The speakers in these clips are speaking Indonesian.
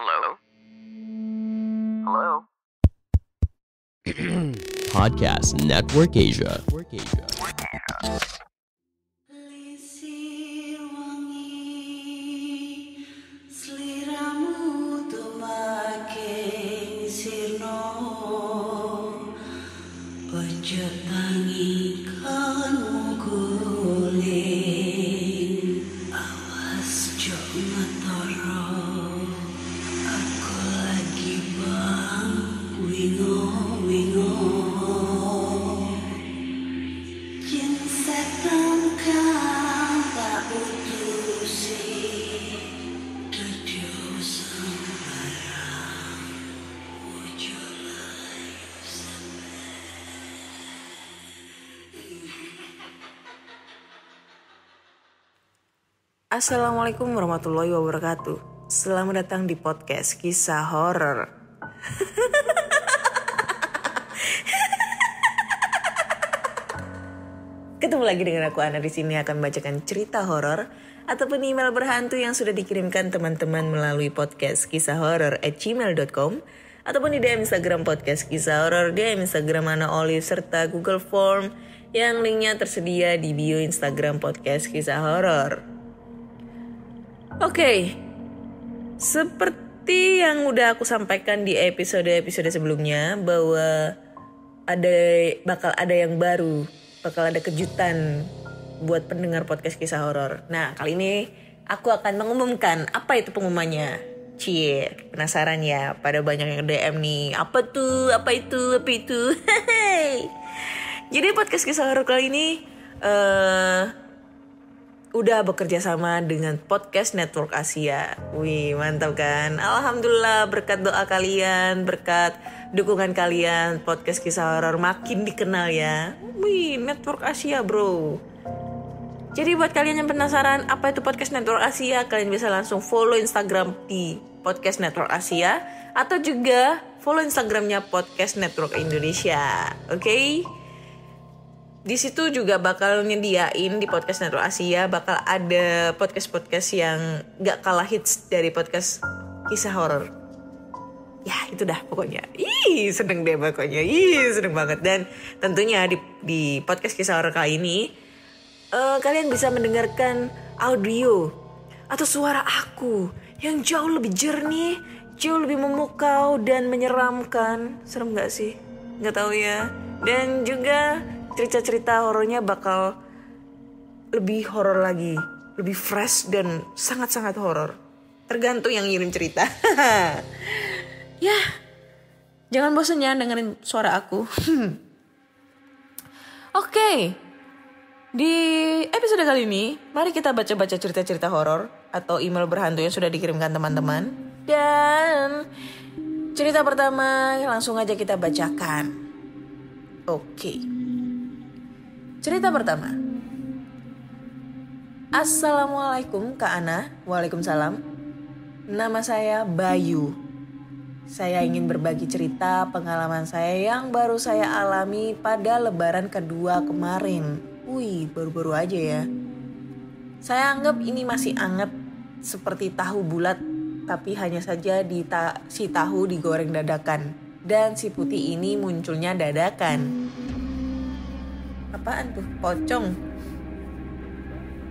Hello? Hello? Podcast Network Asia. Lisir wangi sliramu tumaking sirno ojo tangi kanmu guling awas jo ngetoro aku lagi bang wingo Yen setan kang tak putusi Dudu sembarang Ojo lai Assalamualaikum warahmatullahi wabarakatuh. Selamat datang di podcast kisah horor. Ketemu lagi dengan aku Ana di sini akan membacakan cerita horor ataupun email berhantu yang sudah dikirimkan teman-teman melalui podcast kisah horor@gmail.com ataupun di DM Instagram podcast kisah horor, DM Instagram Ana Olive serta Google Form yang linknya tersedia di bio Instagram podcast kisah horor. Oke, seperti yang udah aku sampaikan di episode-episode sebelumnya bahwa bakal ada yang baru, bakal ada kejutan buat pendengar podcast kisah horor. Nah, kali ini aku akan mengumumkan apa itu pengumumannya. Cie, penasaran ya? Pada banyak yang DM nih. Apa tuh? Apa itu? Jadi podcast kisah horor kali ini udah bekerja sama dengan Podcast Network Asia. Wih, mantap kan? Alhamdulillah, berkat doa kalian, berkat dukungan kalian, podcast kisah horor makin dikenal ya. Wih, Network Asia bro. Jadi buat kalian yang penasaran apa itu Podcast Network Asia, kalian bisa langsung follow Instagram di Podcast Network Asia atau juga follow Instagramnya Podcast Network Indonesia. Oke? Di situ juga bakal nyediain di Podcast Network Asia bakal ada podcast-podcast yang gak kalah hits dari podcast kisah horor. Ya itu dah pokoknya. Seneng deh pokoknya. Seneng banget. Dan tentunya di podcast kisah horor kali ini kalian bisa mendengarkan audio atau suara aku yang jauh lebih jernih, jauh lebih memukau dan menyeramkan. Serem gak sih? Gak tahu ya. Dan juga cerita-cerita horornya bakal lebih horor lagi, lebih fresh dan sangat-sangat horor. Tergantung yang ngirim cerita. Ya, jangan bosan ya dengerin suara aku. Oke, di episode kali ini, mari kita baca-baca cerita-cerita horor atau email berhantu yang sudah dikirimkan teman-teman. Dan cerita pertama langsung aja kita bacakan. Oke. Cerita pertama. Assalamualaikum Kak Ana. Waalaikumsalam. Nama saya Bayu. Saya ingin berbagi cerita pengalaman saya yang baru saya alami pada lebaran kedua kemarin. Wih, baru-baru aja ya. Saya anggap ini masih anget seperti tahu bulat, tapi hanya saja si tahu digoreng dadakan. Dan si putih ini munculnya dadakan. Apaan tuh? Pocong.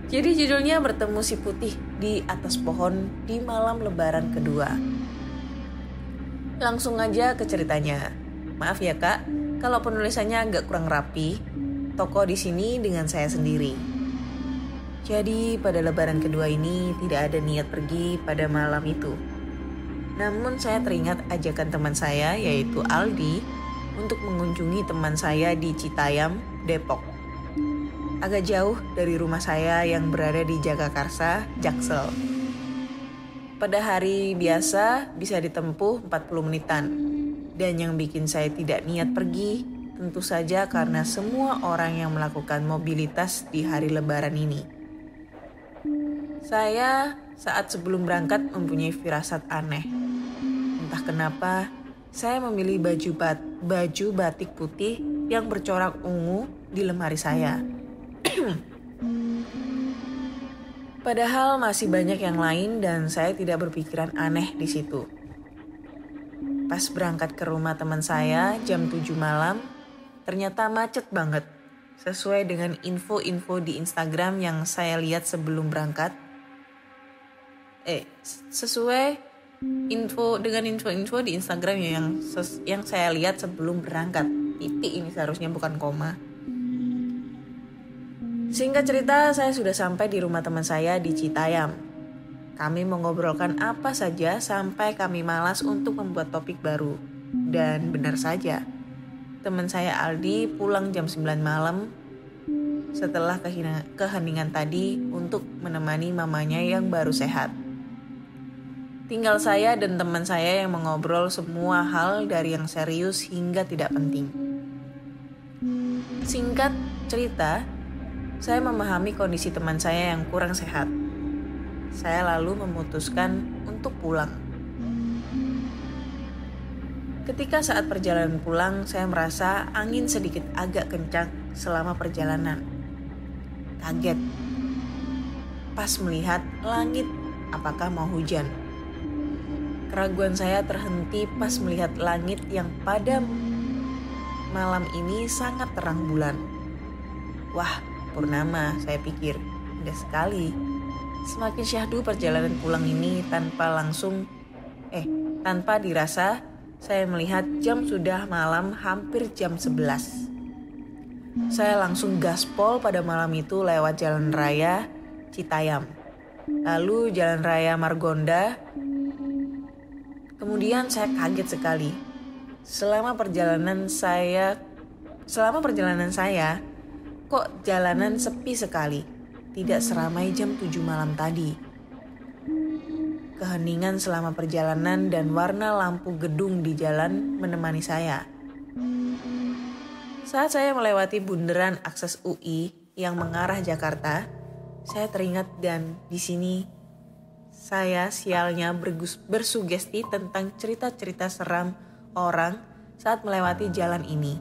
Jadi judulnya bertemu si putih di atas pohon di malam lebaran kedua. Langsung aja ke ceritanya. Maaf ya kak, kalau penulisannya agak kurang rapi. Tokoh di sini dengan saya sendiri. Jadi pada lebaran kedua ini tidak ada niat pergi pada malam itu. Namun saya teringat ajakan teman saya yaitu Aldi untuk mengunjungi teman saya di Citayam, Depok. Agak jauh dari rumah saya yang berada di Jagakarsa, Jaksel. Pada hari biasa bisa ditempuh 40 menitan. Dan yang bikin saya tidak niat pergi tentu saja karena semua orang yang melakukan mobilitas di hari lebaran ini. Saya saat sebelum berangkat mempunyai firasat aneh. Entah kenapa saya memilih baju batik putih yang bercorak ungu di lemari saya. Padahal masih banyak yang lain dan saya tidak berpikiran aneh di situ. Pas berangkat ke rumah teman saya jam 7 malam, ternyata macet banget. Sesuai dengan info-info di Instagram yang saya lihat sebelum berangkat. Sesuai dengan info-info di Instagram yang saya lihat sebelum berangkat. Titik ini seharusnya bukan koma. Singkat cerita, saya sudah sampai di rumah teman saya di Citayam. Kami mengobrolkan apa saja sampai kami malas untuk membuat topik baru. Dan benar saja, teman saya Aldi pulang jam 9 malam setelah keheningan tadi untuk menemani mamanya yang baru sehat. Tinggal saya dan teman saya yang mengobrol semua hal dari yang serius hingga tidak penting. Singkat cerita, saya memahami kondisi teman saya yang kurang sehat. Saya lalu memutuskan untuk pulang. Ketika saat perjalanan pulang, saya merasa angin sedikit agak kencang selama perjalanan. Kaget. Pas melihat langit, apakah mau hujan? Keraguan saya terhenti pas melihat langit yang pada malam ini sangat terang bulan. Wah, purnama, saya pikir. Indah sekali. Semakin syahdu perjalanan pulang ini tanpa dirasa, saya melihat jam sudah malam hampir jam 11. Saya langsung gaspol pada malam itu lewat jalan raya Citayam, lalu jalan raya Margonda. Kemudian saya kaget sekali. Selama perjalanan saya, kok jalanan sepi sekali. Tidak seramai jam 7 malam tadi. Keheningan selama perjalanan dan warna lampu gedung di jalan menemani saya. Saat saya melewati bundaran akses UI yang mengarah Jakarta, saya teringat dan di sini saya sialnya bersugesti tentang cerita-cerita seram orang saat melewati jalan ini.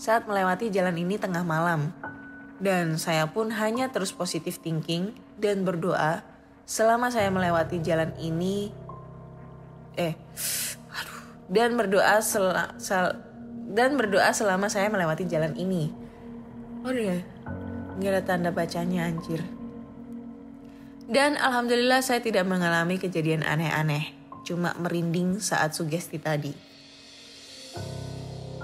Saat melewati jalan ini tengah malam. Dan saya pun hanya terus positive thinking dan berdoa selama saya melewati jalan ini. Dan berdoa selama saya melewati jalan ini. Nggak ada tanda bacanya anjir. Dan alhamdulillah saya tidak mengalami kejadian aneh-aneh. Cuma merinding saat sugesti tadi.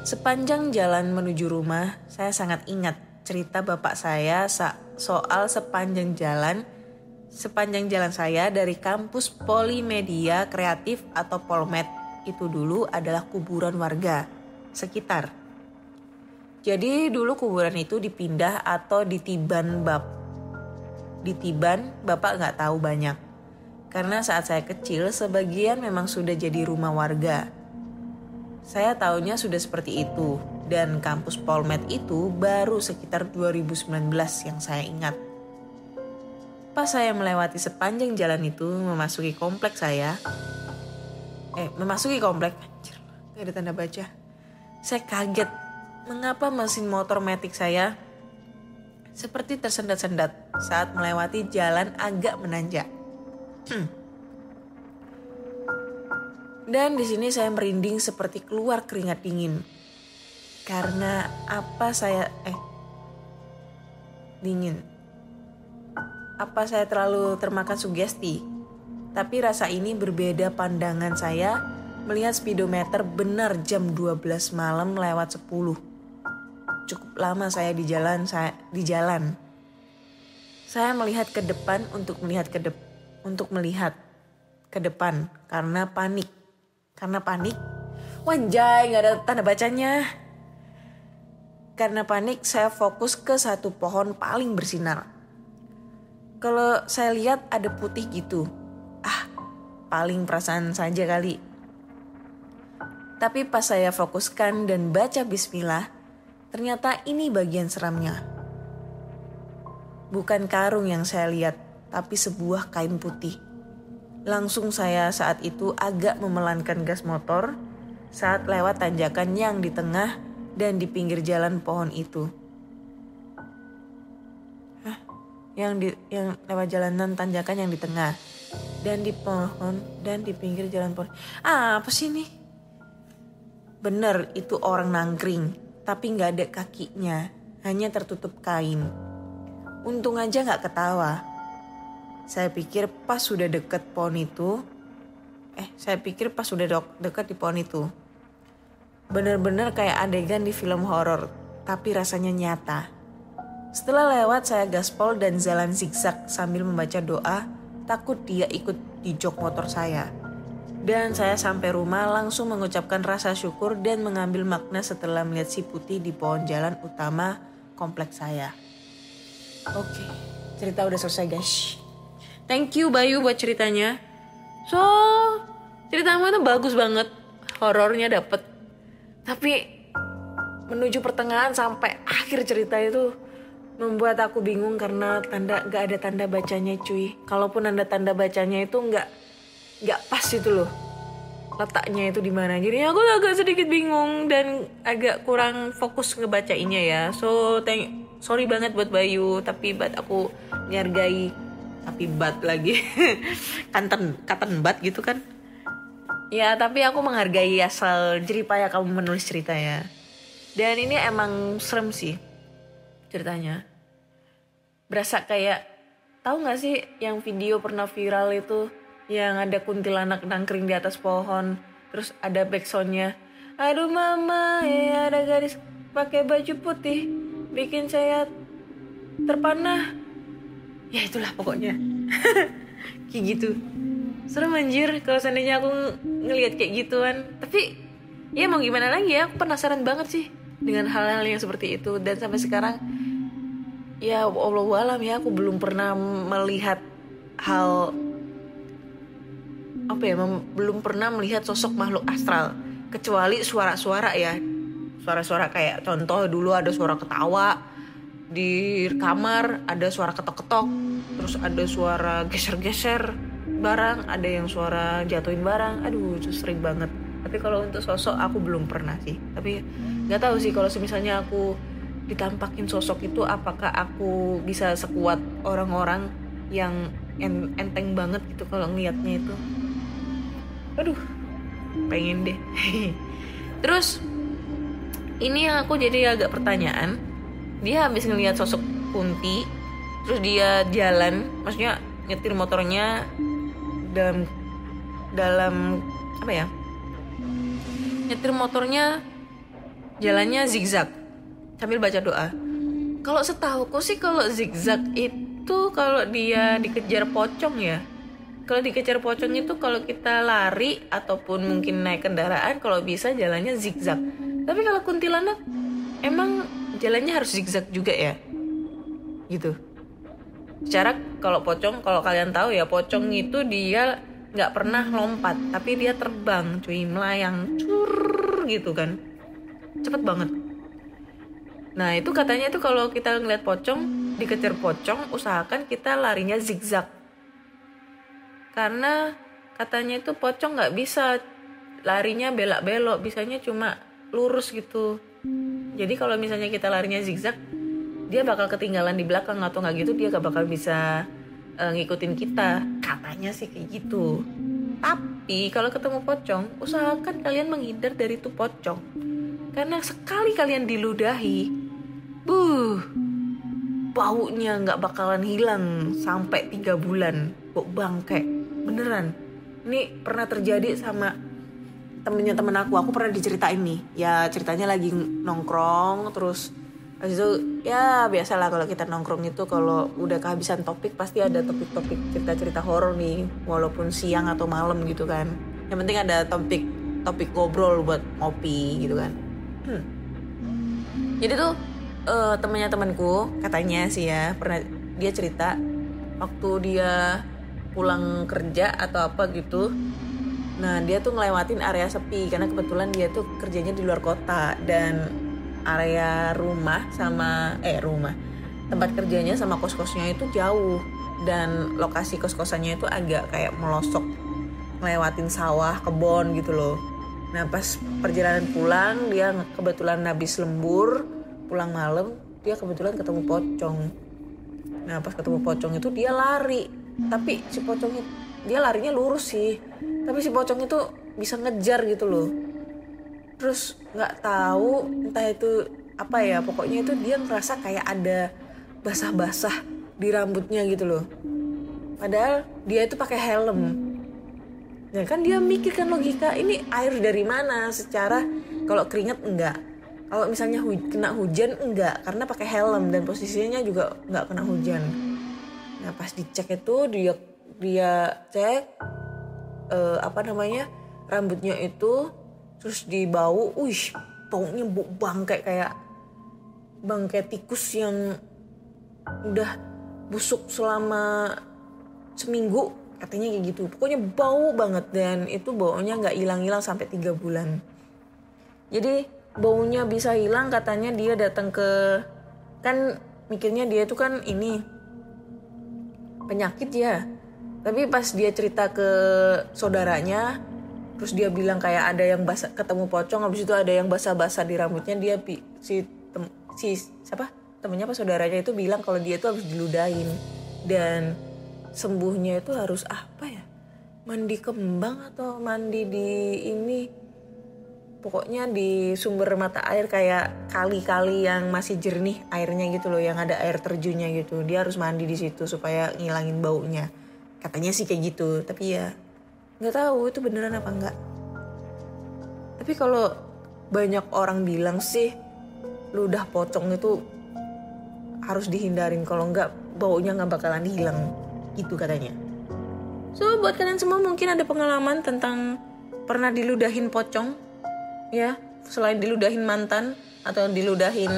Sepanjang jalan menuju rumah, saya sangat ingat cerita bapak saya soal sepanjang jalan saya dari kampus Polimedia Kreatif atau Polmed itu dulu adalah kuburan warga sekitar. Jadi dulu kuburan itu dipindah atau ditiban bapak nggak tahu banyak. Karena saat saya kecil sebagian memang sudah jadi rumah warga. Saya tahunya sudah seperti itu. Dan kampus Polmed itu baru sekitar 2019 yang saya ingat. Pas saya melewati sepanjang jalan itu memasuki komplek, anjir, gak ada tanda baca. Saya kaget mengapa mesin motor matic saya seperti tersendat-sendat saat melewati jalan agak menanjak. Dan di sini saya merinding seperti keluar keringat dingin. Karena apa saya terlalu termakan sugesti? Tapi rasa ini berbeda pandangan saya melihat speedometer benar jam 12 malam lewat 10. Cukup lama saya di jalan. Saya melihat ke depan untuk melihat ke depan karena panik. Wanjay, gak ada tanda bacanya. Karena panik, saya fokus ke satu pohon paling bersinar. Kalau saya lihat ada putih gitu. Paling perasaan saja kali. Tapi pas saya fokuskan dan baca bismillah, ternyata ini bagian seramnya. Bukan karung yang saya lihat, tapi sebuah kain putih. Langsung saya saat itu agak memelankan gas motor saat lewat tanjakan yang di tengah dan di pinggir jalan pohon itu. Yang lewat jalanan tanjakan yang di tengah. dan di pohon dan di pinggir jalan pohon. Apa sih nih? Bener, itu orang nangkring, tapi gak ada kakinya, hanya tertutup kain. Untung aja gak ketawa. Saya pikir pas sudah deket pohon itu, dekat di pohon itu. Bener-bener kayak adegan di film horor, tapi rasanya nyata. Setelah lewat saya gaspol dan jalan zigzag sambil membaca doa, takut dia ikut di jok motor saya. Dan saya sampai rumah langsung mengucapkan rasa syukur dan mengambil makna setelah melihat si putih di pohon jalan utama kompleks saya. Oke, cerita udah selesai guys. Thank you Bayu buat ceritanya. So, ceritamu itu bagus banget, horornya dapet. Tapi menuju pertengahan sampai akhir cerita itu membuat aku bingung karena gak ada tanda bacanya cuy. Kalaupun ada tanda bacanya itu gak pas itu loh, letaknya itu di mana. Jadi aku agak sedikit bingung dan agak kurang fokus ngebacainnya ya. So sorry banget buat Bayu, tapi aku menghargai. Tapi lagi katen bat gitu kan. Ya tapi aku menghargai asal jeripaya kamu menulis cerita ya. Dan ini emang serem sih ceritanya. Berasa kayak, tahu gak sih yang video pernah viral itu, yang ada kuntilanak nangkring di atas pohon, terus ada backsoundnya, aduh mama ya ada gadis pakai baju putih bikin saya terpanah. Ya itulah pokoknya. Kayak gitu. Serem anjir kalau seandainya aku ngelihat kayak gituan. Tapi ya mau gimana lagi ya, aku penasaran banget sih dengan hal-hal yang seperti itu. Dan sampai sekarang ya Allahualam ya, aku belum pernah melihat belum pernah melihat sosok makhluk astral. Kecuali suara-suara ya. Suara-suara kayak contoh dulu ada suara ketawa di kamar, ada suara ketok-ketok, terus ada suara geser-geser barang, ada yang suara jatuhin barang. Aduh itu sering banget. Tapi kalau untuk sosok aku belum pernah sih. Tapi nggak tahu sih kalau misalnya aku ditampakin sosok itu, apakah aku bisa sekuat orang-orang yang enteng banget gitu kalau ngeliatnya itu. Aduh pengen deh. Terus ini yang aku jadi agak pertanyaan, dia habis ngelihat sosok Kunti, terus dia jalan, maksudnya nyetir motornya dalam apa ya? Nyetir motornya jalannya zigzag sambil baca doa. Kalau setahuku sih kalau zigzag itu kalau dia dikejar pocong ya. Kalau dikejar pocong itu kalau kita lari ataupun mungkin naik kendaraan, kalau bisa jalannya zigzag. Tapi kalau kuntilanak emang jalannya harus zigzag juga ya, gitu. Secara kalau pocong, kalau kalian tahu ya, pocong itu dia nggak pernah lompat, tapi dia terbang, cuy, melayang, cur gitu kan, cepet banget. Nah itu katanya itu kalau kita ngeliat pocong, dikejar pocong, usahakan kita larinya zigzag, karena katanya itu pocong nggak bisa larinya belak-belok, bisanya cuma lurus gitu. Jadi kalau misalnya kita larinya zigzag, dia bakal ketinggalan di belakang, atau nggak gitu dia gak bakal bisa ngikutin kita. Katanya sih kayak gitu. Tapi kalau ketemu pocong, usahakan kalian menghindar dari itu pocong. Karena sekali kalian diludahi, baunya gak bakalan hilang sampai 3 bulan. Bau bangke, beneran. Ini pernah terjadi sama temennya temen aku pernah diceritain nih. Ya ceritanya lagi nongkrong, terus habis itu ya biasalah kalau kita nongkrong itu kalau udah kehabisan topik pasti ada topik-topik cerita-cerita horor nih, walaupun siang atau malam gitu kan. Yang penting ada topik ngobrol buat ngopi gitu kan. Jadi tuh temennya temanku katanya sih ya, pernah dia cerita waktu dia pulang kerja atau apa gitu. Nah dia tuh ngelewatin area sepi karena kebetulan dia tuh kerjanya di luar kota, dan area rumah tempat kerjanya sama kos-kosnya itu jauh, dan lokasi kos-kosannya itu agak kayak melosok ngelewatin sawah, kebon gitu loh. Nah pas perjalanan pulang dia kebetulan habis lembur, pulang malam, dia kebetulan ketemu pocong. Nah pas ketemu pocong itu dia lari, tapi si pocong dia larinya lurus sih, tapi si pocong itu bisa ngejar gitu loh. Terus nggak tahu entah itu apa ya, pokoknya itu dia ngerasa kayak ada basah-basah di rambutnya gitu loh. Padahal dia itu pakai helm. Nah kan dia mikir kan logika, ini air dari mana? Secara kalau keringat enggak, kalau misalnya kena hujan enggak, karena pakai helm dan posisinya juga nggak kena hujan. Nah pas dicek itu dia cek rambutnya itu, terus dibau, baunya bangkai kayak bangkai tikus yang udah busuk selama seminggu katanya kayak gitu. Pokoknya bau banget dan itu baunya nggak hilang-hilang sampai 3 bulan. Jadi baunya bisa hilang katanya dia datang ke, kan mikirnya dia itu kan ini penyakit ya. Tapi pas dia cerita ke saudaranya, terus dia bilang kayak ada yang ketemu pocong, habis itu ada yang basah-basah di rambutnya, dia temennya apa saudaranya itu bilang kalau dia itu habis diludahin dan sembuhnya itu harus apa ya, mandi kembang atau mandi di ini, pokoknya di sumber mata air kayak kali-kali yang masih jernih airnya gitu loh, yang ada air terjunnya gitu. Dia harus mandi di situ supaya ngilangin baunya. Katanya sih kayak gitu, tapi ya nggak tahu itu beneran apa enggak. Tapi kalau banyak orang bilang sih ludah pocong itu harus dihindarin, kalau enggak baunya nggak bakalan hilang gitu katanya. So buat kalian semua mungkin ada pengalaman tentang pernah diludahin pocong ya, selain diludahin mantan atau diludahin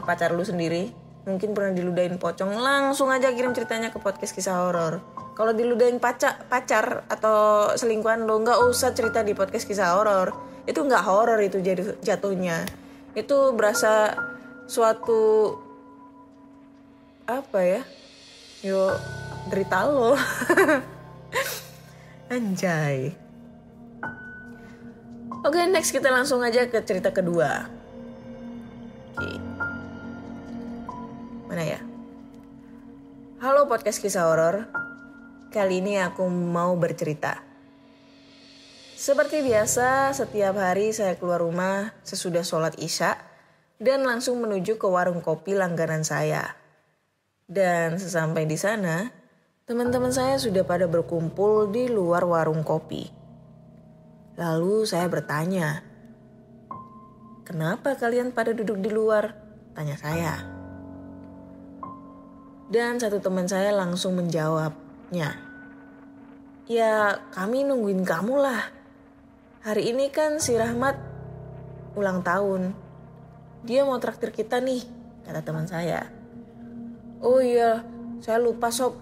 pacar lu sendiri, mungkin pernah diludahin pocong, langsung aja kirim ceritanya ke podcast kisah horor. Kalau diludahin pacar atau selingkuhan lo, nggak usah cerita di podcast kisah horor. Itu nggak horor, itu jadi jatuhnya. Itu berasa suatu apa ya? Yo derita lo. Anjay. Oke, next kita langsung aja ke cerita kedua. Oke. Mana ya? Halo podcast kisah horor. Kali ini aku mau bercerita. Seperti biasa, setiap hari saya keluar rumah sesudah sholat Isya dan langsung menuju ke warung kopi langganan saya. Dan sesampai di sana, teman-teman saya sudah pada berkumpul di luar warung kopi. Lalu saya bertanya, "Kenapa kalian pada duduk di luar?" tanya saya. Dan satu teman saya langsung menjawabnya, "Ya kami nungguin kamu lah. Hari ini kan si Rahmat ulang tahun. Dia mau traktir kita nih," kata teman saya. "Oh iya, saya lupa sob,"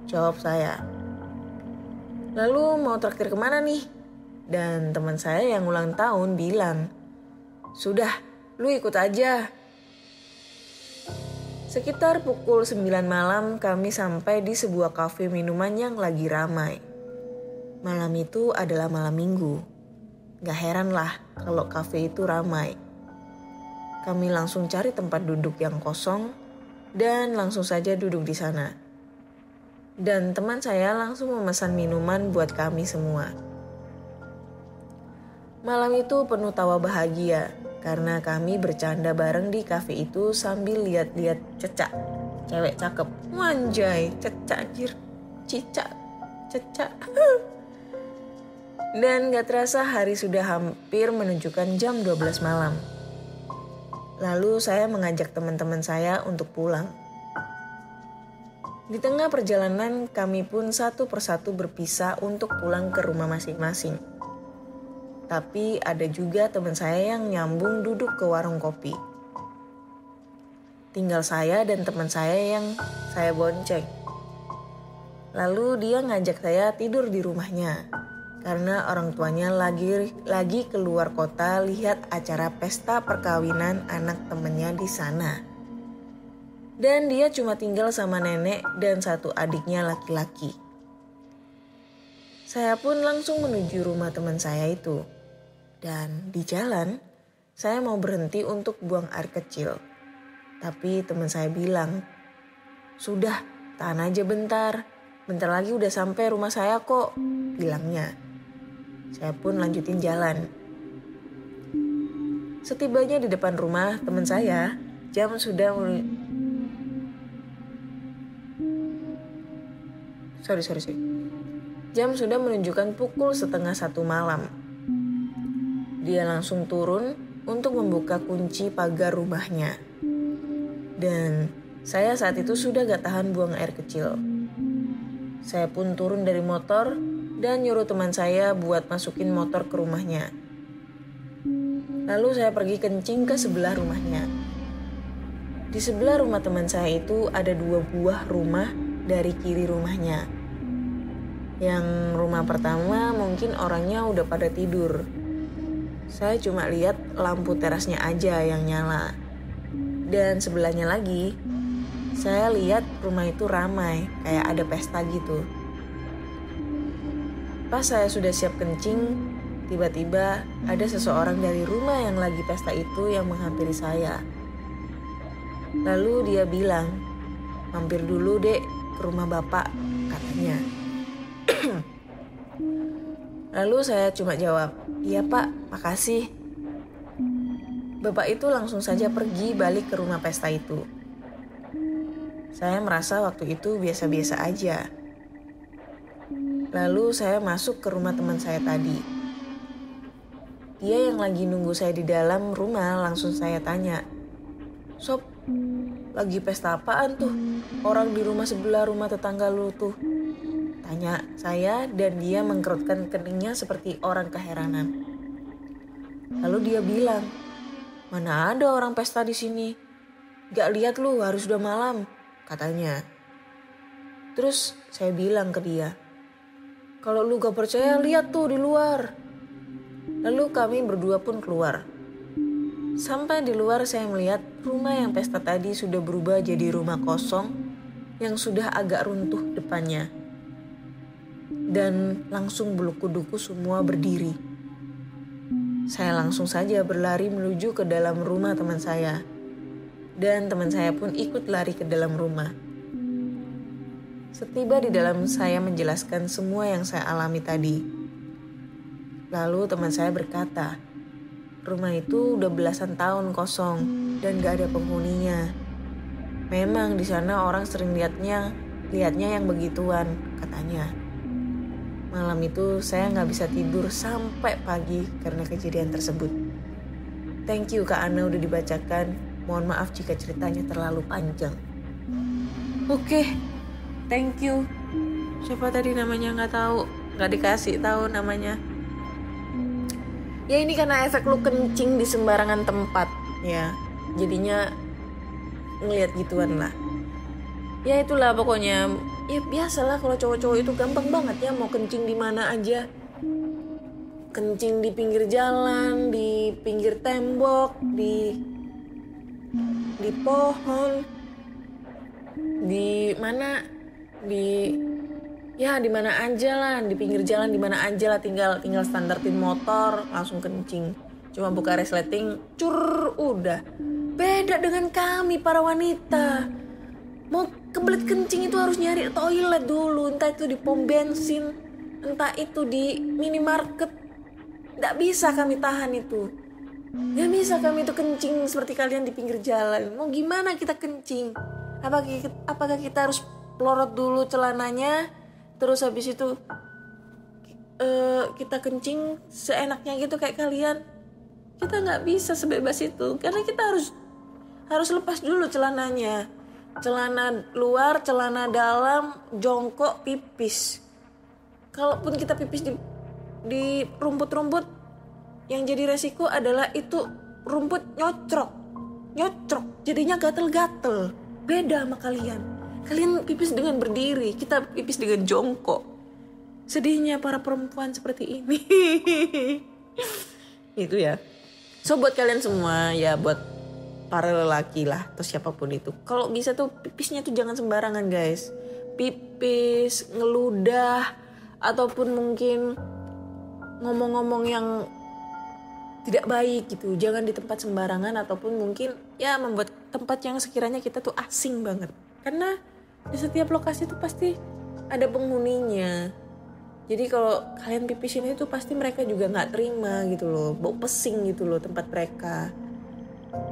jawab saya. "Lalu mau traktir kemana nih?" Dan teman saya yang ulang tahun bilang, "Sudah, lu ikut aja." Sekitar pukul 9 malam kami sampai di sebuah kafe minuman yang lagi ramai. Malam itu adalah malam minggu. Gak heran lah kalau kafe itu ramai. Kami langsung cari tempat duduk yang kosong dan langsung saja duduk di sana. Dan teman saya langsung memesan minuman buat kami semua. Malam itu penuh tawa bahagia karena kami bercanda bareng di kafe itu sambil lihat-lihat cecak. Cewek cakep. Wanjay, cecak anjir. Cicak, cecak. Dan gak terasa hari sudah hampir menunjukkan jam 12 malam. Lalu saya mengajak teman-teman saya untuk pulang. Di tengah perjalanan kami pun satu persatu berpisah untuk pulang ke rumah masing-masing. Tapi ada juga teman saya yang nyambung duduk ke warung kopi. Tinggal saya dan teman saya yang saya bonceng. Lalu dia ngajak saya tidur di rumahnya. Karena orang tuanya lagi keluar kota lihat acara pesta perkawinan anak temennya di sana. Dan dia cuma tinggal sama nenek dan satu adiknya laki-laki. Saya pun langsung menuju rumah teman saya itu. Dan di jalan, saya mau berhenti untuk buang air kecil. Tapi teman saya bilang, "Sudah, tahan aja bentar. bentar lagi udah sampai rumah saya kok, bilangnya. Saya pun lanjutin jalan. Setibanya di depan rumah teman saya, jam sudah Jam sudah menunjukkan pukul 12:30 malam. Dia langsung turun untuk membuka kunci pagar rumahnya. Dan saya saat itu sudah gak tahan buang air kecil. Saya pun turun dari motor dan nyuruh teman saya buat masukin motor ke rumahnya. Lalu saya pergi kencing ke sebelah rumahnya. Di sebelah rumah teman saya itu ada 2 buah rumah dari kiri rumahnya. Yang rumah pertama mungkin orangnya udah pada tidur. Saya cuma lihat lampu terasnya aja yang nyala. Dan sebelahnya lagi, saya lihat rumah itu ramai, kayak ada pesta gitu. Pas saya sudah siap kencing, tiba-tiba ada seseorang dari rumah yang lagi pesta itu yang menghampiri saya. Lalu dia bilang, "Mampir dulu dek ke rumah bapak," katanya. Lalu saya cuma jawab, "Iya pak, makasih." Bapak itu langsung saja pergi balik ke rumah pesta itu. Saya merasa waktu itu biasa-biasa aja. Lalu saya masuk ke rumah teman saya tadi. Dia yang lagi nunggu saya di dalam rumah langsung saya tanya, "Sob, lagi pesta apaan tuh? Orang di rumah sebelah rumah tetangga lu tuh?" Tanya saya dan dia mengkerutkan keningnya seperti orang keheranan. Lalu dia bilang, "Mana ada orang pesta di sini? Gak lihat lu harus udah malam," katanya. Terus saya bilang ke dia, "Kalau lu gak percaya lihat tuh di luar." Lalu kami berdua pun keluar. Sampai di luar saya melihat rumah yang pesta tadi sudah berubah jadi rumah kosong yang sudah agak runtuh depannya. Dan langsung bulu kuduku semua berdiri. Saya langsung saja berlari menuju ke dalam rumah teman saya. Dan teman saya pun ikut lari ke dalam rumah. Setiba di dalam saya menjelaskan semua yang saya alami tadi. Lalu teman saya berkata, rumah itu udah belasan tahun kosong dan gak ada penghuninya. Memang di sana orang sering lihatnya yang begituan, katanya. Malam itu saya gak bisa tidur sampai pagi karena kejadian tersebut. Thank you Kak Ana udah dibacakan. Mohon maaf jika ceritanya terlalu panjang. Oke, thank you. Siapa tadi namanya gak tahu, gak dikasih tahu namanya. Ya ini karena efek lu kencing di sembarangan tempat ya. Jadinya ngelihat gituan lah. Ya itulah pokoknya. Ya biasalah kalau cowok-cowok itu gampang banget ya mau kencing di mana aja. Kencing di pinggir jalan, di pinggir tembok, di pohon, di mana, di mana aja lah, di pinggir jalan di mana aja lah, tinggal standartin motor langsung kencing. Cuma buka resleting, udah. Beda dengan kami para wanita. Mau kebelet kencing itu harus nyari toilet dulu, entah itu di pom bensin, entah itu di minimarket. Nggak bisa kami tahan itu. Nggak bisa kami itu kencing seperti kalian di pinggir jalan. Mau gimana kita kencing? Apakah kita harus pelorot dulu celananya, terus habis itu kita kencing seenaknya gitu kayak kalian? Kita nggak bisa sebebas itu, karena kita harus lepas dulu celananya. Celana luar, celana dalam, jongkok, pipis. Kalaupun kita pipis di rumput-rumput, yang jadi resiko adalah itu rumput nyocrok, jadinya gatel-gatel. Beda sama kalian. Kalian pipis dengan berdiri, kita pipis dengan jongkok. Sedihnya para perempuan seperti ini. Itu ya. So buat kalian semua ya, buat para lelaki lah atau siapapun itu, kalau bisa tuh pipisnya tuh jangan sembarangan guys. Pipis, ngeludah, ataupun mungkin ngomong-ngomong yang tidak baik gitu, jangan di tempat sembarangan, ataupun mungkin ya membuat tempat yang sekiranya kita tuh asing banget. Karena di setiap lokasi tuh pasti ada penghuninya. Jadi kalau kalian pipisin itu pasti mereka juga nggak terima gitu loh, bau pesing gitu loh tempat mereka.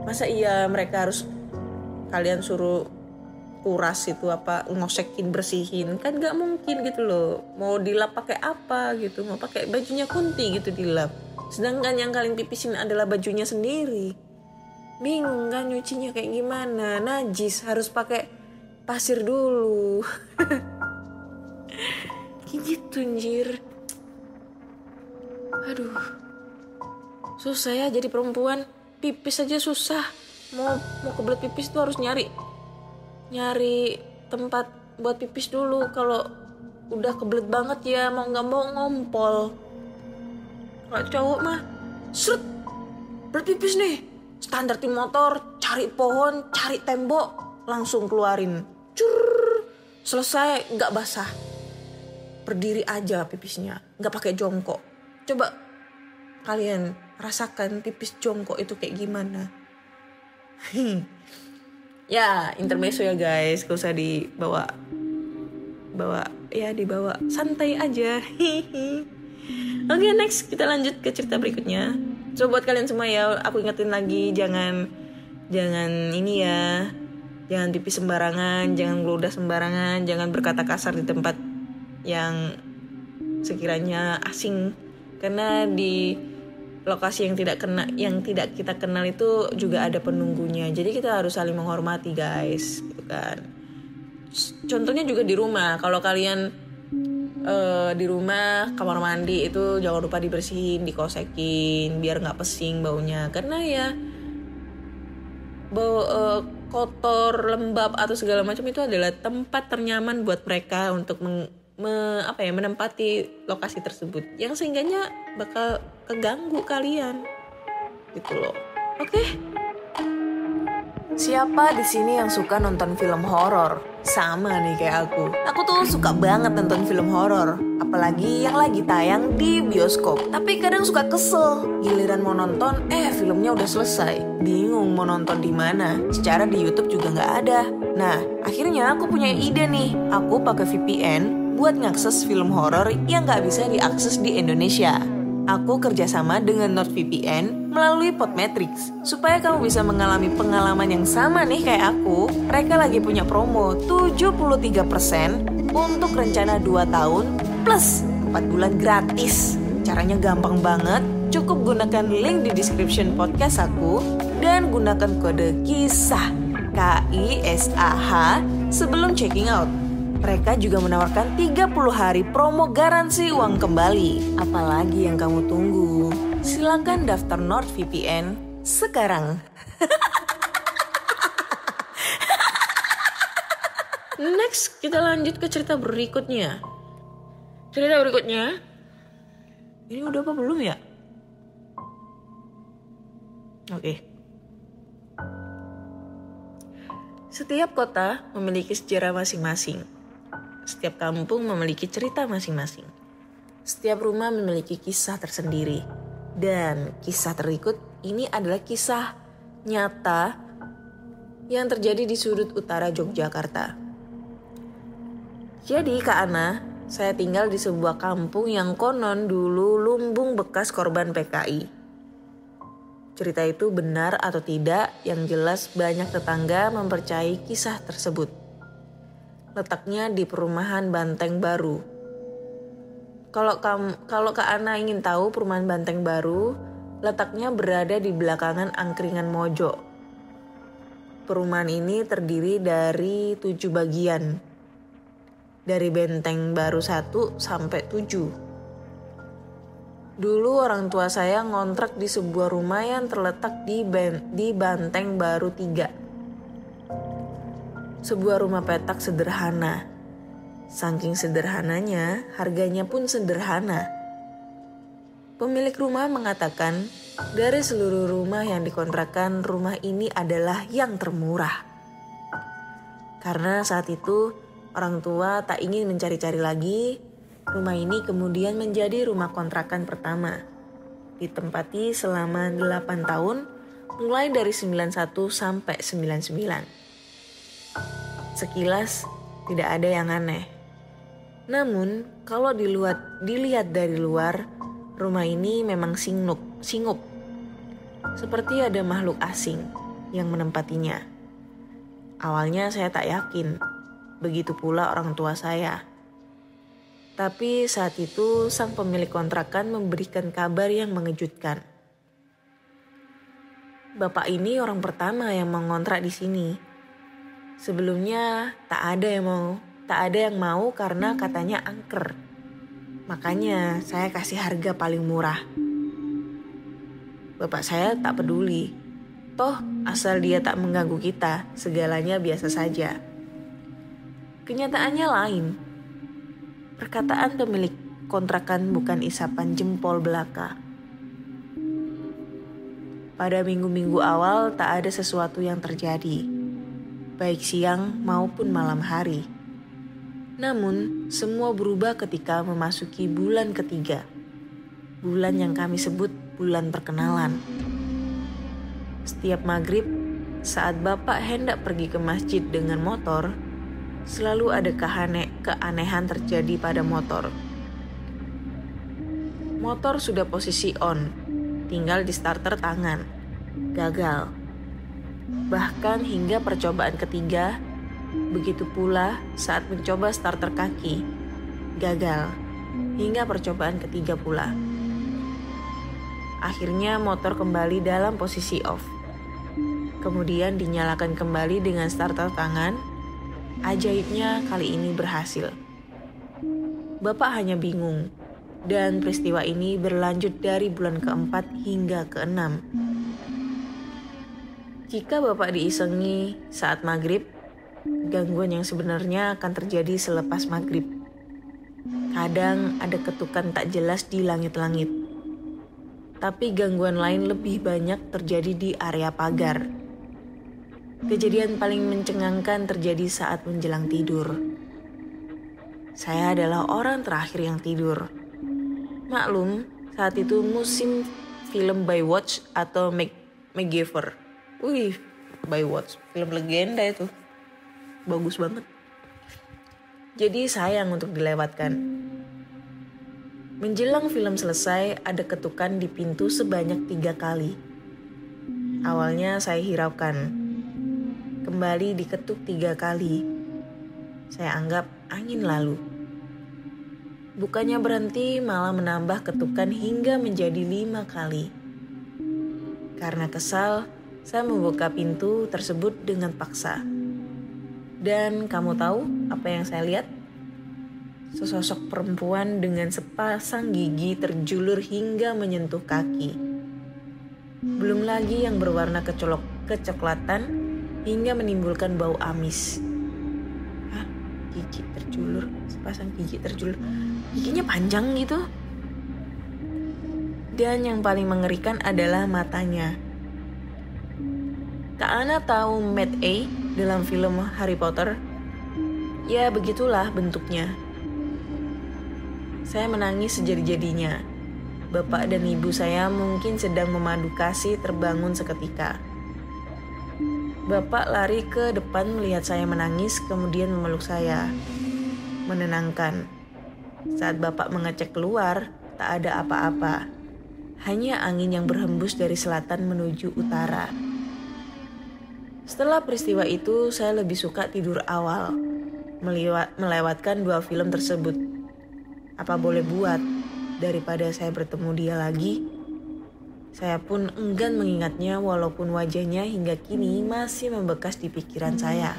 Masa iya mereka harus kalian suruh kuras itu apa, ngosekin, bersihin, kan nggak mungkin gitu loh. Mau dilap pakai apa gitu, mau pakai bajunya Kunti gitu dilap. Sedangkan yang kalian pipisin adalah bajunya sendiri. Bingung kan nyucinya kayak gimana, najis, harus pakai pasir dulu. Gitu anjir. Aduh, susah ya jadi perempuan. Pipis aja susah. Mau kebelet pipis tuh harus nyari tempat buat pipis dulu. Kalau udah kebelet banget ya mau nggak mau ngompol. Kalau cowok mah seret berpipis nih, standar di motor, cari pohon, cari tembok, langsung keluarin, selesai, nggak basah. Berdiri aja pipisnya, nggak pakai jongkok. Coba kalian rasakan pipis jongkok itu kayak gimana. Ya intermezzo ya guys, gak usah dibawa santai aja. Oke, next kita lanjut ke cerita berikutnya. So buat kalian semua ya, aku ingetin lagi, jangan ini ya, jangan pipis sembarangan, jangan geludah sembarangan, jangan berkata kasar di tempat yang sekiranya asing, karena di lokasi yang tidak kita kenal itu juga ada penunggunya. Jadi kita harus saling menghormati guys, gitu kan. Contohnya juga di rumah, kalau kalian di rumah kamar mandi itu jangan lupa dibersihin, dikosekin biar nggak pesing baunya, karena ya bau kotor, lembab atau segala macam itu adalah tempat ternyaman buat mereka untuk menempati lokasi tersebut, yang sehingganya bakal keganggu kalian gitu loh. Oke. Siapa di sini yang suka nonton film horor? Sama nih kayak aku. Aku tuh suka banget nonton film horor, apalagi yang lagi tayang di bioskop. Tapi kadang suka kesel, giliran mau nonton, filmnya udah selesai. Bingung mau nonton di mana. Secara di YouTube juga nggak ada. Nah, akhirnya aku punya ide nih. Aku pakai VPN buat ngakses film horor yang nggak bisa diakses di Indonesia. Aku kerjasama dengan NordVPN melalui Podmetrics supaya kamu bisa mengalami pengalaman yang sama nih kayak aku. Mereka lagi punya promo 73% untuk rencana 2 tahun plus 4 bulan gratis. Caranya gampang banget, cukup gunakan link di description podcast aku dan gunakan kode KISAH KISAH sebelum checking out. Mereka juga menawarkan 30 hari promo garansi uang kembali. Apalagi yang kamu tunggu? Silakan daftar NordVPN sekarang. Next, kita lanjut ke cerita berikutnya. Ini udah apa belum ya? Oke. Setiap kota memiliki sejarah masing-masing. Setiap kampung memiliki cerita masing-masing. Setiap rumah memiliki kisah tersendiri. Dan kisah berikut ini adalah kisah nyata yang terjadi di sudut utara Yogyakarta. Jadi Kak Ana, saya tinggal di sebuah kampung yang konon dulu lumbung bekas korban PKI. Cerita itu benar atau tidak, yang jelas banyak tetangga mempercayai kisah tersebut. Letaknya di perumahan Banteng Baru. Kalau Kak Ana ingin tahu, perumahan Banteng Baru letaknya berada di belakangan Angkringan Mojo. Perumahan ini terdiri dari 7 bagian. Dari Benteng Baru 1 sampai 7. Dulu orang tua saya ngontrak di sebuah rumah yang terletak di Banteng Baru 3. Sebuah rumah petak sederhana. Saking sederhananya, harganya pun sederhana. Pemilik rumah mengatakan, dari seluruh rumah yang dikontrakkan, rumah ini adalah yang termurah. Karena saat itu, orang tua tak ingin mencari-cari lagi, rumah ini kemudian menjadi rumah kontrakan pertama. Ditempati selama 8 tahun, mulai dari 91 sampai 99. Sekilas tidak ada yang aneh. Namun, kalau dilihat dari luar, rumah ini memang singup. Seperti ada makhluk asing yang menempatinya. Awalnya saya tak yakin, begitu pula orang tua saya. Tapi saat itu sang pemilik kontrakan memberikan kabar yang mengejutkan. Bapak ini orang pertama yang mengontrak di sini. Sebelumnya tak ada yang mau karena katanya angker. Makanya saya kasih harga paling murah. Bapak saya tak peduli. Toh asal dia tak mengganggu kita, segalanya biasa saja. Kenyataannya lain. Perkataan pemilik kontrakan bukan isapan jempol belaka. Pada minggu-minggu awal tak ada sesuatu yang terjadi, baik siang maupun malam hari. Namun, semua berubah ketika memasuki bulan ketiga. Bulan yang kami sebut bulan perkenalan. Setiap maghrib, saat Bapak hendak pergi ke masjid dengan motor, selalu ada keanehan terjadi pada motor. Motor sudah posisi on. Tinggal di starter tangan, gagal. Bahkan hingga percobaan ketiga, begitu pula saat mencoba starter kaki, gagal. Hingga percobaan ketiga pula. Akhirnya motor kembali dalam posisi off. Kemudian dinyalakan kembali dengan starter tangan. Ajaibnya kali ini berhasil. Bapak hanya bingung. Dan peristiwa ini berlanjut dari bulan keempat hingga keenam. Jika Bapak diisengi saat maghrib, gangguan yang sebenarnya akan terjadi selepas maghrib. Kadang ada ketukan tak jelas di langit-langit. Tapi gangguan lain lebih banyak terjadi di area pagar. Kejadian paling mencengangkan terjadi saat menjelang tidur. Saya adalah orang terakhir yang tidur. Maklum, saat itu musim film Baywatch atau MacGyver. Wih, Baywatch, film legenda itu. Bagus banget. Jadi sayang untuk dilewatkan. Menjelang film selesai, ada ketukan di pintu sebanyak 3 kali. Awalnya saya hiraukan. Kembali diketuk 3 kali. Saya anggap angin lalu. Bukannya berhenti, malah menambah ketukan hingga menjadi 5 kali. Karena kesal, saya membuka pintu tersebut dengan paksa. Dan kamu tahu apa yang saya lihat? Sesosok perempuan dengan sepasang gigi terjulur hingga menyentuh kaki. Belum lagi yang berwarna kecoklatan hingga menimbulkan bau amis. Hah? Gigi terjulur? Sepasang gigi terjulur? Giginya panjang gitu. Dan yang paling mengerikan adalah matanya. Kak Ana tahu Mad Eye dalam film Harry Potter? Ya begitulah bentuknya. Saya menangis sejadi-jadinya. Bapak dan ibu saya mungkin sedang memadu kasih terbangun seketika. Bapak lari ke depan melihat saya menangis, kemudian memeluk saya. Menenangkan. Saat Bapak mengecek keluar, tak ada apa-apa. Hanya angin yang berhembus dari selatan menuju utara. Setelah peristiwa itu, saya lebih suka tidur awal, melewatkan 2 film tersebut. Apa boleh buat, daripada saya bertemu dia lagi. Saya pun enggan mengingatnya walaupun wajahnya hingga kini masih membekas di pikiran saya.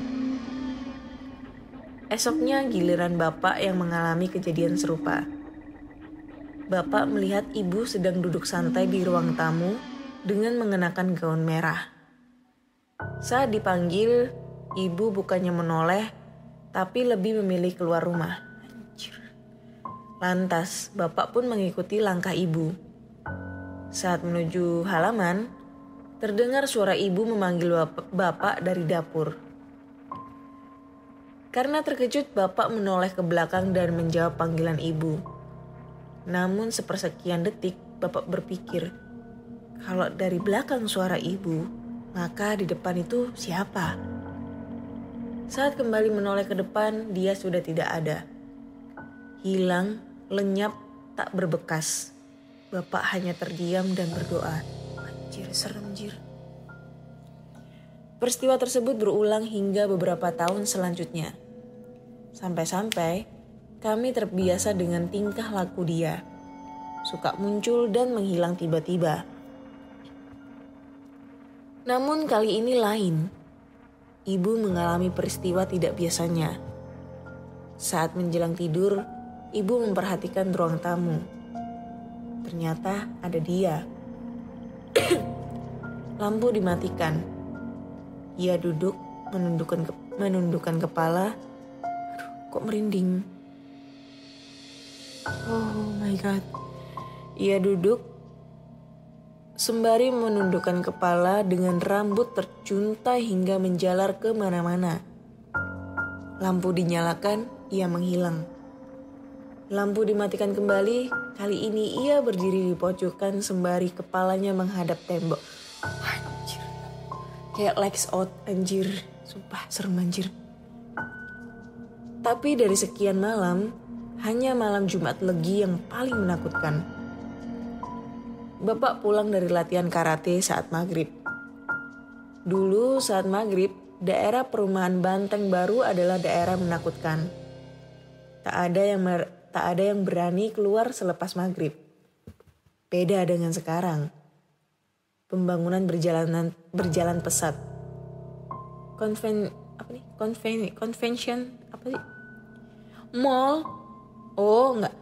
Esoknya giliran Bapak yang mengalami kejadian serupa. Bapak melihat ibu sedang duduk santai di ruang tamu dengan mengenakan gaun merah. Saat dipanggil, ibu bukannya menoleh, tapi lebih memilih keluar rumah. Lantas, Bapak pun mengikuti langkah ibu. Saat menuju halaman, terdengar suara ibu memanggil Bapak dari dapur. Karena terkejut, Bapak menoleh ke belakang dan menjawab panggilan ibu. Namun sepersekian detik, Bapak berpikir, kalau dari belakang suara ibu, maka di depan itu siapa? Saat kembali menoleh ke depan, dia sudah tidak ada. hilang, lenyap, tak berbekas. Bapak hanya terdiam dan berdoa. Anjir, serem jir. Peristiwa tersebut berulang hingga beberapa tahun selanjutnya. Sampai-sampai kami terbiasa dengan tingkah laku dia. Suka muncul dan menghilang tiba-tiba. Namun kali ini lain. Ibu mengalami peristiwa tidak biasanya. Saat menjelang tidur, ibu memperhatikan ruang tamu. Ternyata ada dia. Lampu dimatikan. Ia duduk menundukkan kepala. Aduh, kok merinding. Oh my god. Ia duduk sembari menundukkan kepala dengan rambut tercuntai hingga menjalar kemana-mana. Lampu dinyalakan, ia menghilang. Lampu dimatikan kembali, kali ini ia berdiri di pojokan sembari kepalanya menghadap tembok. Anjir. Kayak lights out, anjir. Sumpah, serem anjir. Tapi dari sekian malam, hanya malam Jumat Legi yang paling menakutkan. Bapak pulang dari latihan karate saat maghrib. Dulu saat maghrib, daerah perumahan Banteng Baru adalah daerah menakutkan. Tak ada yang berani keluar selepas maghrib. Beda dengan sekarang. Pembangunan berjalan pesat. Convention apa sih? Mall. Oh, enggak.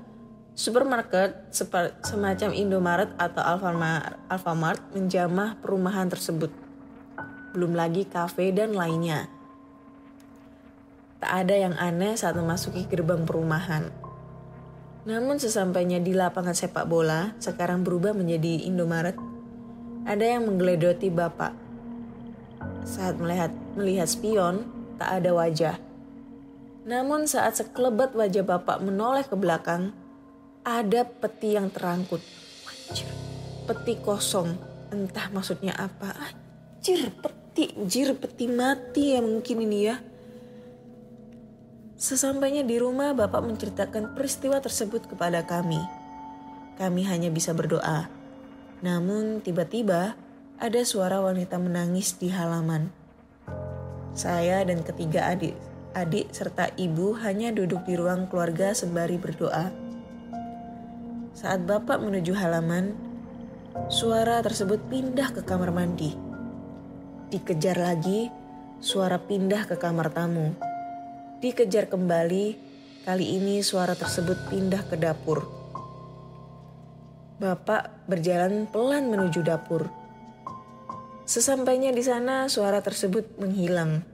Supermarket semacam Indomaret atau Alfamart menjamah perumahan tersebut. Belum lagi kafe dan lainnya. Tak ada yang aneh saat memasuki gerbang perumahan. Namun sesampainya di lapangan sepak bola, sekarang berubah menjadi Indomaret, ada yang menggeledoti Bapak. Saat melihat spion, tak ada wajah. Namun saat sekelebat wajah Bapak menoleh ke belakang, ada peti yang terangkut. Anjir, peti kosong. Entah maksudnya apa. Anjir, peti mati ya mungkin ini ya. Sesampainya di rumah, Bapak menceritakan peristiwa tersebut kepada kami. Kami hanya bisa berdoa. Namun tiba-tiba ada suara wanita menangis di halaman. Saya dan ketiga adik serta ibu hanya duduk di ruang keluarga sembari berdoa. Saat Bapak menuju halaman, suara tersebut pindah ke kamar mandi. Dikejar lagi, suara pindah ke kamar tamu. Dikejar kembali, kali ini suara tersebut pindah ke dapur. Bapak berjalan pelan menuju dapur. Sesampainya di sana, suara tersebut menghilang.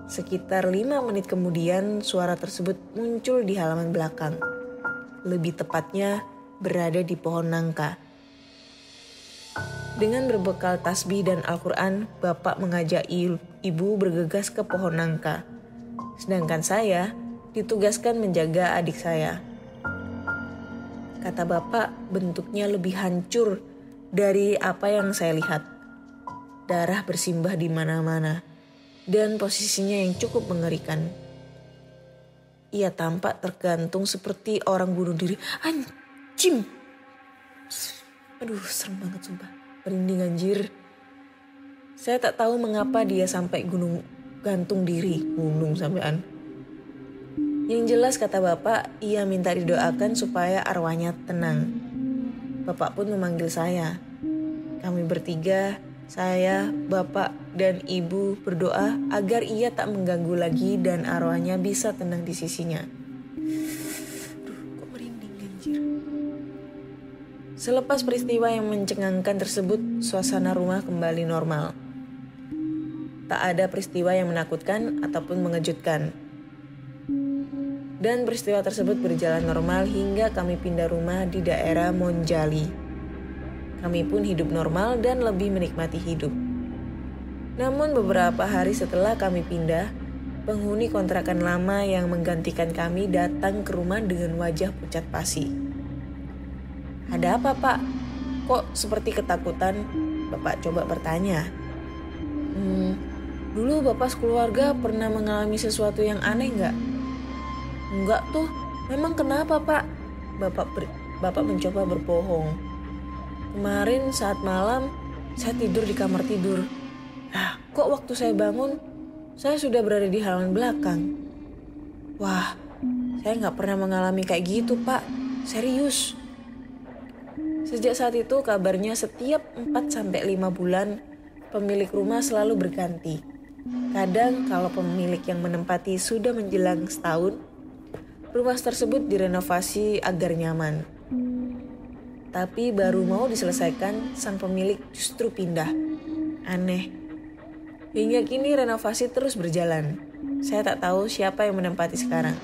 Sekitar 5 menit kemudian, suara tersebut muncul di halaman belakang. Lebih tepatnya, berada di pohon nangka. Dengan berbekal tasbih dan Al-Quran, Bapak mengajak ibu bergegas ke pohon nangka. Sedangkan saya ditugaskan menjaga adik saya. Kata Bapak, bentuknya lebih hancur dari apa yang saya lihat. Darah bersimbah di mana-mana dan posisinya yang cukup mengerikan. Ia tampak tergantung seperti orang bunuh diri. Anjing. Aduh, serem banget sumpah. Merinding anjir. Saya tak tahu mengapa dia sampai gantung diri. Gunung sampean. Yang jelas kata Bapak, ia minta didoakan supaya arwahnya tenang. Bapak pun memanggil saya. Kami bertiga, saya, Bapak, dan Ibu berdoa agar ia tak mengganggu lagi dan arwahnya bisa tenang di sisinya. Aduh, kok merinding anjir. Selepas peristiwa yang mencengangkan tersebut, suasana rumah kembali normal. Tak ada peristiwa yang menakutkan ataupun mengejutkan. Dan peristiwa tersebut berjalan normal hingga kami pindah rumah di daerah Monjali. Kami pun hidup normal dan lebih menikmati hidup. Namun beberapa hari setelah kami pindah, penghuni kontrakan lama yang menggantikan kami datang ke rumah dengan wajah pucat pasi. Ada apa, Pak? Kok seperti ketakutan? Bapak coba bertanya. Dulu Bapak sekeluarga pernah mengalami sesuatu yang aneh nggak? Enggak tuh, Memang kenapa Pak? Bapak mencoba berbohong. Kemarin saat malam saya tidur di kamar tidur. Kok waktu saya bangun saya sudah berada di halaman belakang. Wah, saya gak pernah mengalami kayak gitu Pak. Serius. Sejak saat itu kabarnya setiap 4-5 bulan pemilik rumah selalu berganti. Kadang kalau pemilik yang menempati sudah menjelang setahun, rumah tersebut direnovasi agar nyaman. Tapi baru mau diselesaikan, sang pemilik justru pindah. Aneh. Hingga kini renovasi terus berjalan. Saya tak tahu siapa yang menempati sekarang.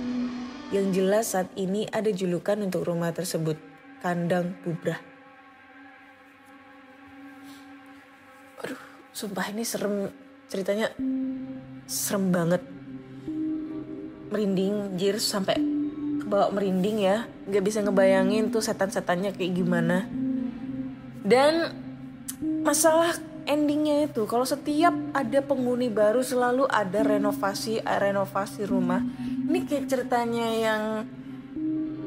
Yang jelas saat ini ada julukan untuk rumah tersebut, Kandang Bubrah. Aduh, sumpah ini serem. Ceritanya serem banget. Merinding, jir sampai kebawa merinding ya. Gak bisa ngebayangin tuh setan-setannya kayak gimana. Dan masalah endingnya itu, kalau setiap ada penghuni baru selalu ada renovasi rumah. Ini kayak ceritanya yang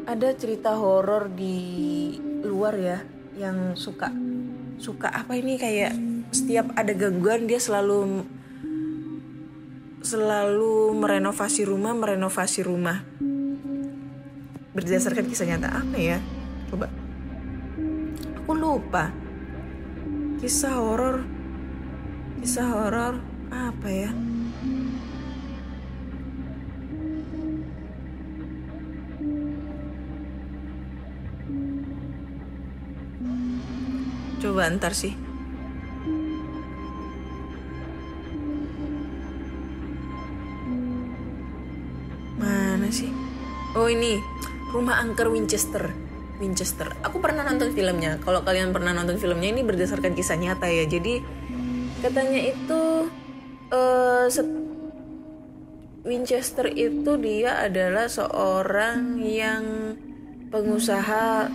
ada cerita horor di luar ya, yang suka apa ini, kayak setiap ada gangguan dia selalu merenovasi rumah. Berdasarkan kisah nyata apa ya? Coba. Aku lupa. Kisah horor apa ya? Coba ntar sih. Mana sih? Oh ini, Rumah Angker Winchester. Aku pernah nonton filmnya. Kalau kalian pernah nonton filmnya, ini berdasarkan kisah nyata ya. Jadi katanya itu Winchester itu dia adalah seorang yang pengusaha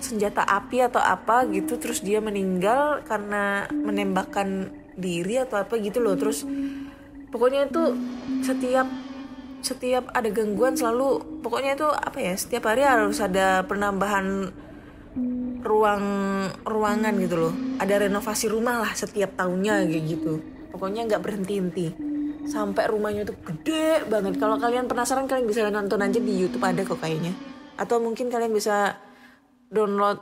senjata api atau apa gitu. Terus dia meninggal karena menembakkan diri atau apa gitu loh. Terus pokoknya itu setiap ada gangguan selalu, pokoknya itu apa ya, setiap hari harus ada penambahan ruangan gitu loh, ada renovasi rumah lah setiap tahunnya kayak gitu. Pokoknya nggak berhenti sampai rumahnya tuh gede banget. Kalau kalian penasaran, kalian bisa nonton aja di YouTube, ada kok kayaknya. Atau mungkin kalian bisa download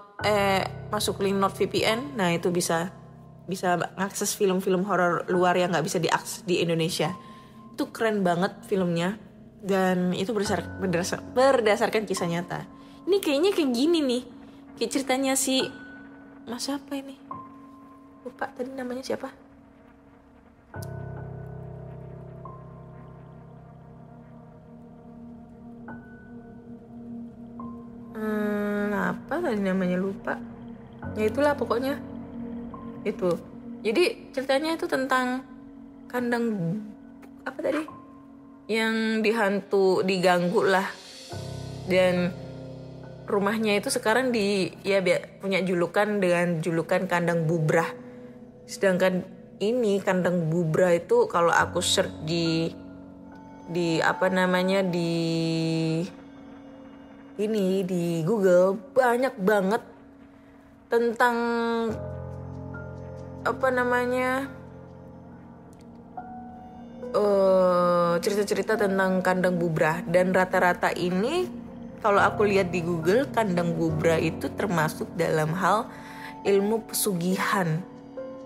masuk link NordVPN. Nah itu bisa akses film-film horor luar yang nggak bisa diakses di Indonesia. Itu keren banget filmnya. Dan itu berdasarkan kisah nyata. Ini kayaknya kayak gini nih, kayak ceritanya si Mas siapa ini, lupa tadi namanya siapa. Apa tadi namanya, lupa. Ya itulah pokoknya itu. Jadi ceritanya itu tentang kandang apa tadi, yang diganggu lah. Dan rumahnya itu sekarang punya julukan dengan julukan Kandang Bubrah. Sedangkan ini Kandang Bubrah itu kalau aku search di Google, banyak banget tentang cerita-cerita tentang Kandang Bubrah. Dan rata-rata ini kalau aku lihat di Google, Kandang Bubrah itu termasuk dalam hal ilmu pesugihan.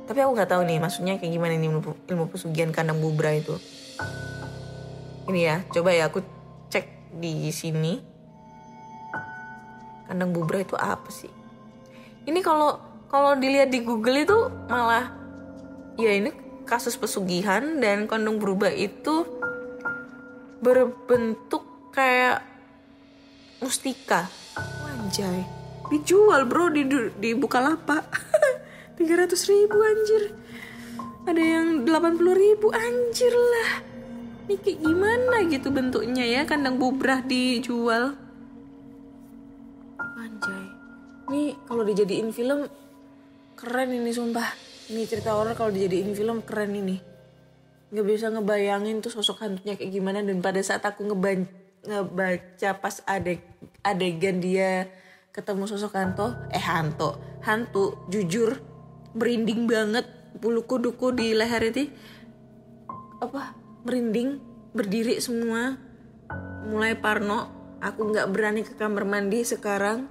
Tapi aku nggak tahu nih maksudnya kayak gimana nih ilmu pesugihan Kandang Bubrah itu. Ini ya, coba ya aku cek di sini. Kandang Bubrah itu apa sih? Ini kalau dilihat di Google itu malah ya ini kasus pesugihan. Dan kandang berubah itu berbentuk kayak mustika. Anjay, dijual bro di Bukalapak. 300.000 anjir. Ada yang 80.000 anjir lah. Ini kayak gimana gitu bentuknya ya, kandang bubrah dijual. Anjay, ini kalau dijadiin film keren ini sumpah. Ini cerita horor kalau dijadiin film keren ini. Gak bisa ngebayangin tuh sosok hantunya kayak gimana. Dan pada saat aku ngebaca pas adegan dia ketemu sosok hantu, jujur merinding banget, bulu kuduku di leher itu merinding, berdiri semua, mulai parno. Aku nggak berani ke kamar mandi sekarang.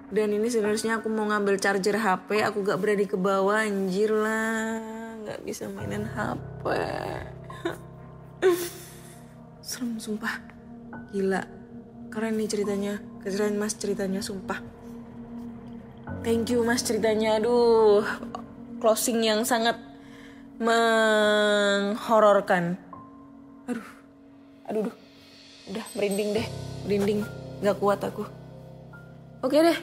Dan ini sebenarnya aku mau ngambil charger HP, aku nggak berani ke bawah, anjir lah, nggak bisa mainin HP. Serem sumpah, gila, keren nih ceritanya, keren Mas ceritanya, sumpah. Thank you Mas ceritanya, aduh, closing yang sangat menghororkan. Aduh, udah merinding, nggak kuat aku. Oke deh,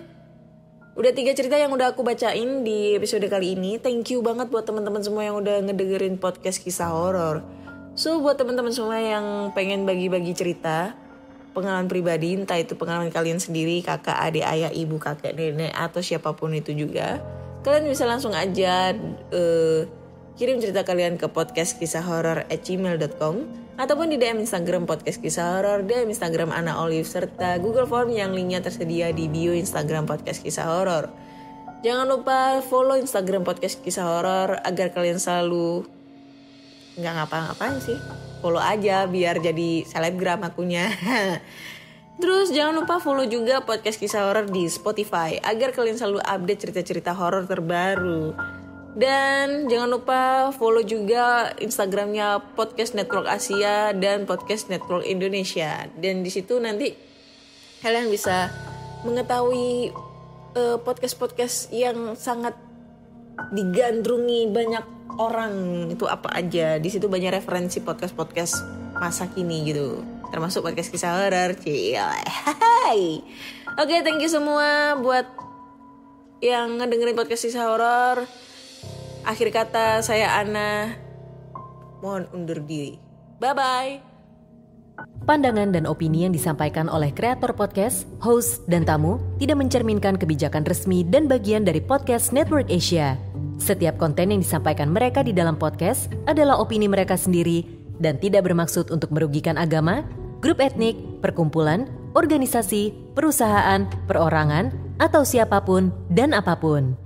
udah 3 cerita yang udah aku bacain di episode kali ini. Thank you banget buat teman-teman semua yang udah ngedengerin podcast kisah horor. So buat teman-teman semua yang pengen bagi-bagi cerita, pengalaman pribadi, entah itu pengalaman kalian sendiri, kakak, adik, ayah, ibu, kakek, nenek, atau siapapun itu juga, kalian bisa langsung aja kirim cerita kalian ke podcastkisahhoror@gmail.com ataupun di DM Instagram podcast kisah horor, DM Instagram Ana Olive, serta Google Form yang linknya tersedia di bio Instagram podcast kisah horor. Jangan lupa follow Instagram podcast kisah horor agar kalian selalu nggak ngapa-ngapain sih, follow aja biar jadi selebgram akunya. Terus jangan lupa follow juga podcast kisah horor di Spotify agar kalian selalu update cerita-cerita horor terbaru. Dan jangan lupa follow juga Instagramnya Podcast Network Asia dan Podcast Network Indonesia. Dan di situ nanti kalian bisa mengetahui podcast-podcast yang sangat digandrungi banyak orang itu apa aja. Di situ banyak referensi podcast-podcast masa kini gitu, termasuk podcast kisah horor. Oke, thank you semua buat yang ngedengerin podcast kisah horor. Akhir kata saya Ana, mohon undur diri. Bye-bye. Pandangan dan opini yang disampaikan oleh kreator podcast, host, dan tamu tidak mencerminkan kebijakan resmi dan bagian dari Podcast Network Asia. Setiap konten yang disampaikan mereka di dalam podcast adalah opini mereka sendiri dan tidak bermaksud untuk merugikan agama, grup etnik, perkumpulan, organisasi, perusahaan, perorangan, atau siapapun dan apapun.